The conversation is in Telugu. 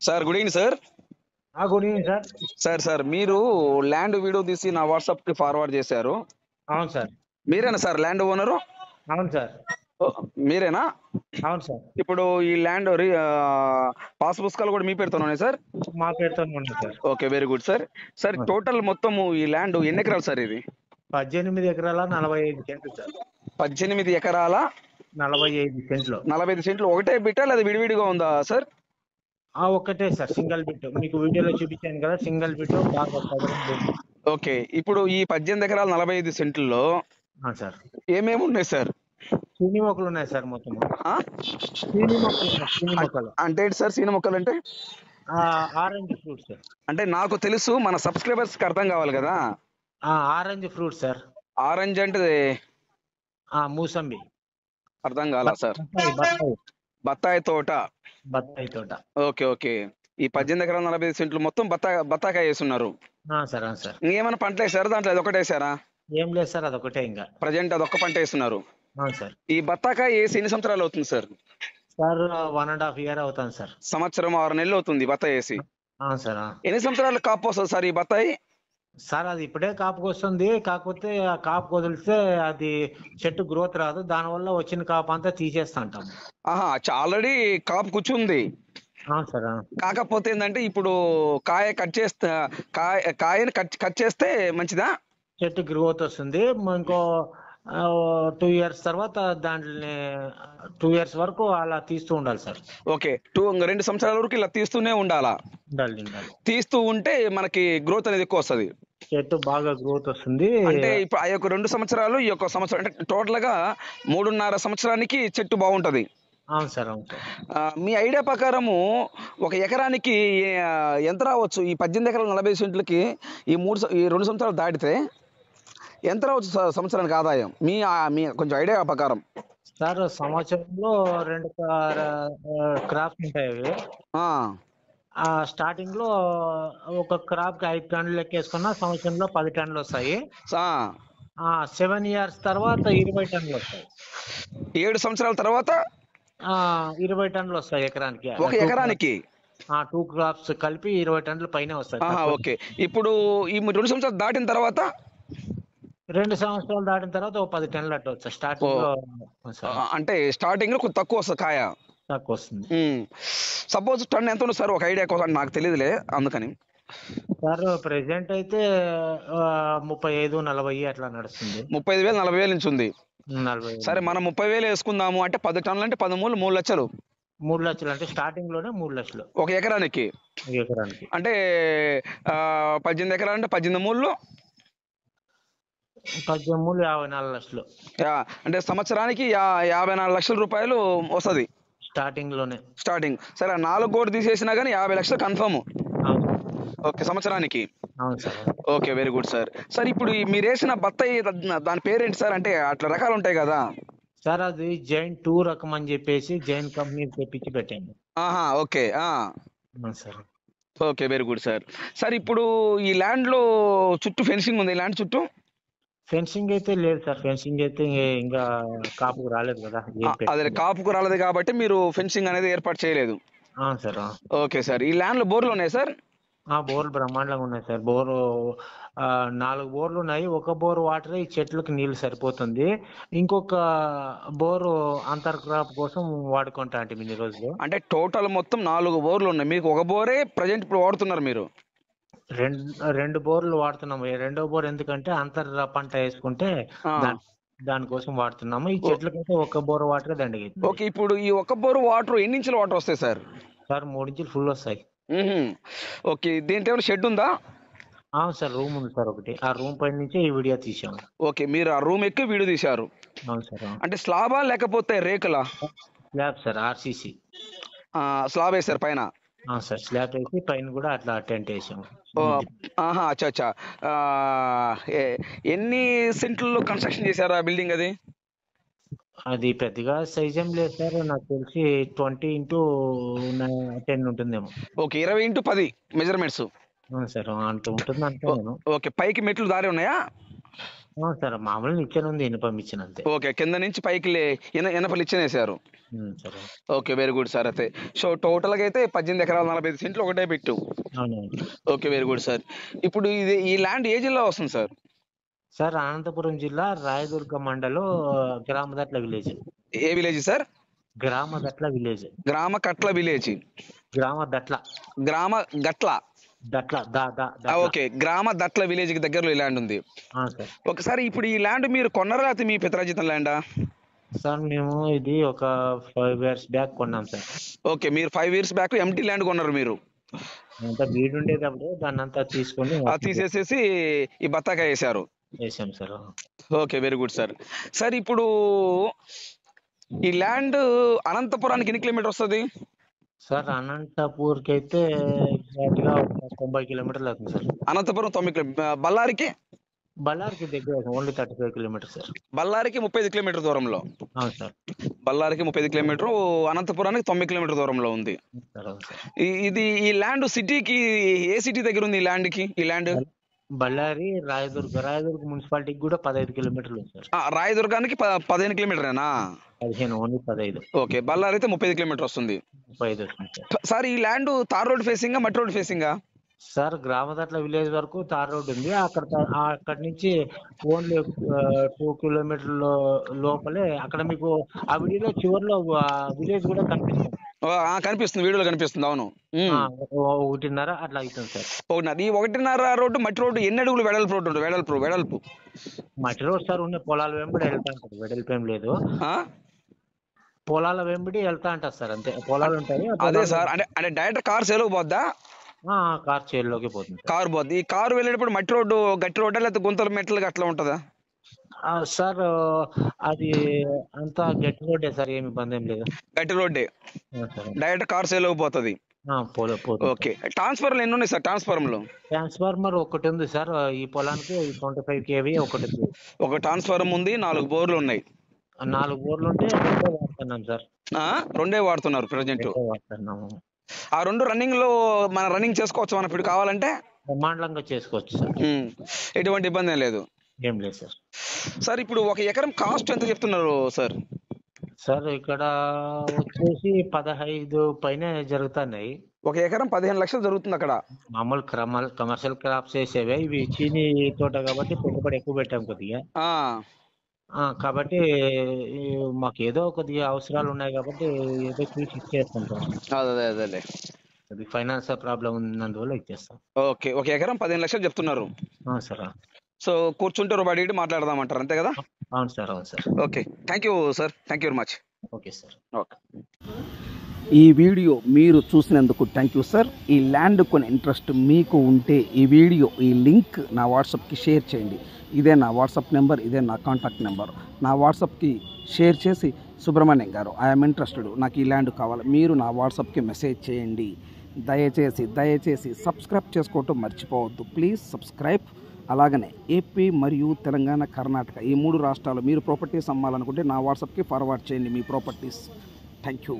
Sir good evening sir. Good evening sir. Sir మీరు ల్యాండ్ వీడియో తీసి నా వాట్సాప్ కి ఫార్వర్డ్ చేశారు. అవును సార్. మీరేనా సార్ ల్యాండ్ ఓనరు? అవును సార్. మీరేనా? అవును సార్. ఇప్పుడు ఈ ల్యాండ్ పాస్ పుస్తకాలు కూడా మీ పేరుతో ఉన్నాయి సార్? మా పేరుతోనే ఉన్నాయి sir. Okay, very good sir. Sir total మొత్తము ఈ ల్యాండ్ ఎన్ని ఎకరాలు సార్ ఇది? 18 ఎకరాల 45 సెంట్లు సార్. 18 ఎకరాల 45 సెంట్లు. 45 సెంట్లు ఒకటే బిట్టా లేదా విడివిడిగా ఉందా సార్? ఒక్కటే సార్, సింగిల్ బిట్. మీకు వీడియోలో చూపించాను కదా, సింగిల్ బిట్ బాగా పదరం. ఓకే, ఇప్పుడు ఈ 18 ఎకరాల 45 సెంట్లలో సార్ ఏమేమి ఉన్నాయి సార్? చీనీ మొక్కలు ఉన్నాయి సార్ మొత్తం. చీనీ మొక్కలు ఉన్నాయి, చీనీ మొక్కలు. అంటే ఏంటి సార్ సీన మొక్కలు అంటే? Orange fruit sir. అంటే నాకు తెలుసు, మన సబ్స్క్రైబర్స్ కి అర్థం కావాలి కదా. Orange fruit sir. ఆరెంజ్ అంటే మూసంబి. అర్థం కాలా సార్. బత్తాయి తోట. బత్తాయి తోట. Okay okay. ఈ 18 ఎకరాల 45 సెంట్లు మొత్తం బత్తాకాయ వేసున్నారు సార్. సార్ ఇంకేమైనా పంటలు వేసారా? దాంట్లో అది ఒకటే వేసారా? ఏం లేదు సార్, అదొకటే ఇంకా ప్రజెంట్ అదొక్క పంట వేస్తున్నారు. సార్. ఈ బత్తాకాయ వేసి ఎన్ని సంవత్సరాలు అవుతుంది సార్? సార్ 1.5 year అవుతాను సార్. సంవత్సరం 6 నెలలు అవుతుంది బత్తాయి వేసి. సార్. ఎన్ని సంవత్సరాలు కాపు వస్తుంది సార్ ఈ బత్తాయి? సార్ అది ఇప్పుడే కాపుకి వస్తుంది, కాకపోతే ఆ కాపు వదిలితే అది చెట్టు గ్రోత్ రాదు, దానివల్ల వచ్చిన కాపు అంతా తీసేస్తా అంటాం. ఆల్రెడీ కాపు కూర్చుంది. సార్. కాకపోతే ఏంటంటే ఇప్పుడు కాయ కట్ చేస్తే కాయని కట్ చేస్తే మంచిదా? చెట్టు గ్రోత్ వస్తుంది. ఇంకో 2 years తర్వాత దాంట్ని 2 years వరకు అలా తీస్తూ ఉండాలి సార్. ఓకే, 2 సంవత్సరాల వరకు ఇలా తీస్తూనే ఉండాలా? ఉండాలి. తీస్తూ ఉంటే మనకి గ్రోత్ అనేది ఎక్కువ వస్తుంది, చెట్టు బాగా గ్రోత్ వస్తుంది. అంటే ఇప్పుడు ఆ యొక్క 2 సంవత్సరాలు ఈ యొక్క సంవత్సరం అంటే టోటల్ గా 3.5 సంవత్సరానికి చెట్టు బాగుంటది. అవును సార్. అవును సార్. మీ ఐడియా ప్రకారము ఒక ఎకరానికి ఎంత రావచ్చు? ఈ 18 ఎకరాల 40 సెంట్లకి ఈ 2 సంవత్సరాలు దాటితే ఎంత రావచ్చు సంవత్సరానికి ఆదాయం? మీ కొంచెం ఐడియా ప్రకారం. సార్ సంవత్సరంలో 2 క్రాప్స్ ఉంటాయి అవి. స్టార్టింగ్ లో ఒక క్రాప్ కి 5 టన్నులు లెక్కేసుకున్నా సంవత్సరంలో 10 టన్నులు వస్తాయి. 7 years తర్వాత 20 టన్నులు వస్తాయి. 7 సంవత్సరాల తర్వాత 20 టన్నులు వస్తాయి ఎకరానికి. ఒక ఎకరానికి 2 క్రాప్స్ కలిపి 20 టన్నుల పైన వస్తాయి. ఓకే, ఇప్పుడు ఈ 2 సంవత్సరాలు దాటిన తర్వాత 2 సంవత్సరాలు దాటిన తర్వాత ఒక 10 టన్నులు అట్లా వస్తాయి. స్టార్టింగ్ లో అంటే స్టార్టింగ్ లో కొంచెం తక్కువ వస్తుంది కాయ. తక్కువ వస్తుంది. సపోజ్ టన్ ఎంత ఉంది సార్ ఒక ఐడియా కోసం? నాకు తెలియదులే అందుకని. సార్ ప్రెసెంట్ అయితే 35-40 అట్లా నడుస్తుంది. 35,000 40,000 నుంచి ఉంది. సరే మనం 30,000 వేసుకుందాము అంటే 10 టన్నులు అంటే 10 మూలు 3 లక్షలు. 3 లక్షలు అంటే స్టార్టింగ్ లోనే 3 లక్షలు ఒక ఎకరానికి. అంటే 18 ఎకరాలు అంటే 18 మూలు 54 లక్షలు. అంటే సంవత్సరానికి 54 లక్షల రూపాయలు వస్తుంది స్టార్టింగ్ లోనే. సరే 4 కోట్లు తీసేసినా కానీ 50 లక్షలు కన్ఫర్మ్. ఓకే, సంవత్సరానికి. అవును sir. Okay, very good sir. Sir ఇప్పుడు మీరు వేసిన బత్తాయి దాని పేరేంటి సార్? అంటే అట్లా రకాలు ఉంటాయి కదా సార్. అది జైన్ 2 రకం అని చెప్పేసి జైన్ కంపెనీ తెప్పించి పెట్టాను. Okay sir. Okay, very good sir. Sir ఇప్పుడు ఈ ల్యాండ్ లో చుట్టూ ఫెన్సింగ్ ఉంది, ల్యాండ్ చుట్టూ? ఫెన్సింగ్ అయితే లేదు సార్. ఫెన్సింగ్ అయితే ఇంకా కాపుకు రాలేదు కదా. అదే కాపుకు రాలేదు కాబట్టి మీరు ఫెన్సింగ్ అనేది ఏర్పాటు చేయలేదు. సార్. Okay sir. ఈ ల్యాండ్ లో బోర్లు ఉన్నాయి సార్? బోర్లు బ్రహ్మాండంగా ఉన్నాయి సార్. బోరు 4 బోర్లు ఉన్నాయి. ఒక బోరు వాటర్ ఈ చెట్లకు నీళ్లు సరిపోతుంది. ఇంకొక బోరు అంతర్ క్రాప్ కోసం వాడుకుంటా అంటే ఇన్ని రోజులు. అంటే టోటల్ మొత్తం 4 బోర్లు ఉన్నాయి, మీకు ఒక బోరే ప్రజెంట్ ఇప్పుడు వాడుతున్నారు మీరు? 2 బోర్లు వాడుతున్నాము. 2వ బోర్ ఎందుకంటే అంతర్ పంట వేసుకుంటే దానికోసం వాడుతున్నాము. ఈ చెట్లకైతే ఒక బోర్ వాటర్ దండిగా. ఓకే, ఇప్పుడు ఈ ఒక బోర్ వాటర్ ఎన్ని ఇంచుల వాటర్ వస్తాయి సార్? సార్ 3 ఇంచులు ఫుల్ వస్తాయి. ఓకే, దీంట్లో ఏమైనా షెడ్ ఉందా? అవును సార్, రూమ్ ఉంది సార్ ఒకటి. ఆ రూమ్ పైన నుంచి ఈ వీడియో తీసాము. ఓకే, మీరు ఆ రూమ్ ఎక్కి వీడియో తీశారు? అవును సార్. అంటే స్లాబా లేకపోతే రేకులా? స్లాబ్ సార్, ఆర్సీసీ స్లాబ్ వేసారు పైన? సార్, స్లాబ్ వేసి పైన కూడా అట్లా టెంట్ వేసాము. అచ్చా. ఎన్ని సెంట్లలో కన్స్ట్రక్షన్ చేశారు ఆ బిల్డింగ్? అది పెద్దగా సైజ్ ఏం లేదు సార్, నాకు తెలిసి 20x10 ఉంటుందేమో. Okay, 20x10 measurements. సార్ అంత ఉంటుంది అనుకున్నాను. ఓకే, పైకి మెట్లు దారి ఉన్నాయా? సార్ మామూలు నిచ్చెన ఉంది, ఇనుప నిచ్చెన అంతే. ఓకే, కింద నుంచి పైకి ఎనపలు ఇచ్చేసారు. సరే. Okay, very good sir. అయితే సో టోటల్గా అయితే 18 ఎకరాల 45 సెంట్లు ఒకటే పెట్టు. అవునవును. Okay, very good sir. ఇప్పుడు ఈ ల్యాండ్ ఏ జిల్లా వస్తుంది సార్? సార్ అనంతపురం జిల్లా రాయదుర్గ మండలం గ్రామదట్ల విలేజ్. ఏ విలేజ్ సార్? గ్రామదట్ల విలేజ్. గ్రామ కట్ల విలేజ్. గ్రామదట్ల. గ్రామ గట్ల. దట్ల ఓకే, గ్రామ దట్ల విలేజ్ కి దగ్గరలో ఈ ల్యాండ్ ఉంది. సార్. ఒకసారి ఇప్పుడు ఈ ల్యాండ్ మీరు కొన్నారా లేకపోతే మీ పితరాజితం ల్యాండా? సార్ మేము ఇది ఒక 5 years బ్యాక్ కొన్నాం సార్. ఓకే, మీరు 5 years బ్యాక్ ఎంటీ ల్యాండ్ కొన్నారు మీరు. అంతా వీడు ఉండేటప్పుడు దాన్ని అంతా తీసుకొని తీసేసేసి ఈ బత్తాకాయ వేసారు. వేసాం sir. Okay, very good sir. Sir ఇప్పుడు ఈ ల్యాండ్ అనంతపురానికి ఎన్ని కిలోమీటర్ వస్తుంది సార్? అనంతపూర్కి అయితే ఎగ్జాక్ట్గా 90 kilometers అవుతుంది సార్. అనంతపురం 90 కిలోమీటర్. బళ్ళారికి? బళ్ళారికి దగ్గర ఓన్లీ 35 kilometers సార్. బళ్ళారికి 35 కిలోమీటర్ దూరంలో. అవును సార్. బళ్ళారికి 35 కిలోమీటర్, అనంతపురానికి 90 కిలోమీటర్ దూరంలో ఉంది. అవును సార్. ఇది ఈ ల్యాండ్ సిటీకి ఏ సిటీ దగ్గర ఉంది ఈ ల్యాండ్ కి? ఈ ల్యాండ్ బళ్ళారి రాయదుర్గ మున్సిపాలిటీకి కూడా 15 kilometers ఉంది సార్. రాయదుర్గానికి 15 కిలోమీటరేనా? 15, ఓన్లీ 15. ఓకే, బళ్ళారి అయితే 35 కిలోమీటర్ వస్తుంది. 35 వస్తుంది సార్. సార్ ఈ ల్యాండ్ తార్ రోడ్ ఫేసింగా మట్టి రోడ్ ఫేసింగా? సార్ గ్రామదట్ల విలేజ్ వరకు తార్ రోడ్ ఉంది. అక్కడ నుంచి ఓన్లీ 2 kilometers లోపలే అక్కడ మీకు ఆ వీడియోలో చివరిలో విలేజ్ కూడా కనిపిస్తుంది. కనిపిస్తుంది, వీడియోలో కనిపిస్తుంది. అవును. 1.5 అట్లా అవుతుంది సార్. ఈ 1.5 రోడ్డు మట్టి రోడ్డు ఎన్ని అడుగులు వెడల్పు రోడ్డు ఉంటుంది? వెడల్పు మట్టి రోడ్ సార్ ఉన్న పొలాల వెంబడి వెళ్తా ఉంటుంది, వెడల్పు ఏం లేదు. పొలాల వెంబడి వెళ్తా అంటారు సార్, అంతే. పొలాలు ఉంటాయి. అదే సార్, అంటే డైరెక్ట్ కార్ సేలోకి పోద్దా? కార్ చేరులోకి పోతుంది. కారు పోద్ది. ఈ కారు వెళ్ళేటప్పుడు మట్టి రోడ్డు గట్టి రోడ్డా లేకపోతే గుంతలు మెట్లుగా అట్లా ఉంటుందా? సార్ అది అంతా గట్టి రోడ్డే సార్, ఏమి ఇబ్బంది ఏం లేదు. గట్టి రోడ్డే, డైరెక్ట్ కార్ సేలోకి పోతుంది. ఓకే, ట్రాన్స్ఫార్మర్లు ఎన్ని ఉన్నాయి సార్? ట్రాన్స్ఫార్మర్ ఒకటి ఉంది సార్ ఈ పొలానికి, 25 kV ఒకటి. ఒక ట్రాన్స్ఫార్మర్ ఉంది, 4 బోర్లు ఉన్నాయి. 4 బోర్లు ఉంటే 2 వాడుతున్నాం సార్. 2 వాడుతున్నారు ప్రజెంట్. వాడుతున్నాము. ఆ 2 రన్నింగ్ లో మనం రన్నింగ్ చేసుకోవచ్చు, మనం ఇప్పుడు కావాలంటే బ్రహ్మాండంగా చేసుకోవచ్చు సార్. ఎటువంటి ఇబ్బంది ఏం లేదు. ఏం లేదు సార్. సార్ ఇప్పుడు 1 ఎకరం కాస్ట్ ఎంత చెప్తున్నారు సార్? సార్ ఇక్కడ వచ్చేసి 15 పైన జరుగుతున్నాయి. 1 ఎకరం 15 లక్షలు జరుగుతుంది అక్కడ. మామూలు కమర్షియల్ క్రాప్స్ వేసేవే, ఇవి చీనీ తోట కాబట్టి పెట్టుబడి ఎక్కువ పెట్టాం కొద్దిగా. కాబట్టి మాకు ఏదో కొద్దిగా అవసరాలు ఉన్నాయి కాబట్టి ఏదో చూసి ఇచ్చేస్తాం సార్. అదే అది ఫైనాన్షియల్ ప్రాబ్లం ఉన్నందువల్ల ఇచ్చేస్తాం. ఓకే, 1 ఎకరం 15 లక్షలు చెప్తున్నారు. సార్. సో కూర్చుంటే రూపాయి మాట్లాడదామంటారు, అంతే కదా? అవును sir. Okay, thank you sir. Thank you very much. Okay sir. Okay, ఈ వీడియో మీరు చూసినందుకు థ్యాంక్ యూ సార్. ఈ ల్యాండ్ కొని ఇంట్రెస్ట్ మీకు ఉంటే ఈ లింక్ నా వాట్సాప్కి షేర్ చేయండి. ఇదే నా వాట్సాప్ నెంబర్, ఇదే నా కాంటాక్ట్ నెంబర్. నా వాట్సాప్కి షేర్ చేసి సుబ్రహ్మణ్యం గారు ఐఎమ్ ఇంట్రెస్టెడ్, నాకు ఈ ల్యాండ్ కావాలి, మీరు నా వాట్సాప్కి మెసేజ్ చేయండి. దయచేసి సబ్స్క్రైబ్ చేసుకోవటం మర్చిపోవద్దు. Please subscribe. అలాగనే ఏపీ మరియు తెలంగాణ, కర్ణాటక ఈ 3 రాష్ట్రాలు మీరు ప్రాపర్టీస్ అమ్మాలనుకుంటే నా వాట్సాప్కి ఫార్వర్డ్ చేయండి మీ ప్రాపర్టీస్. Thank you.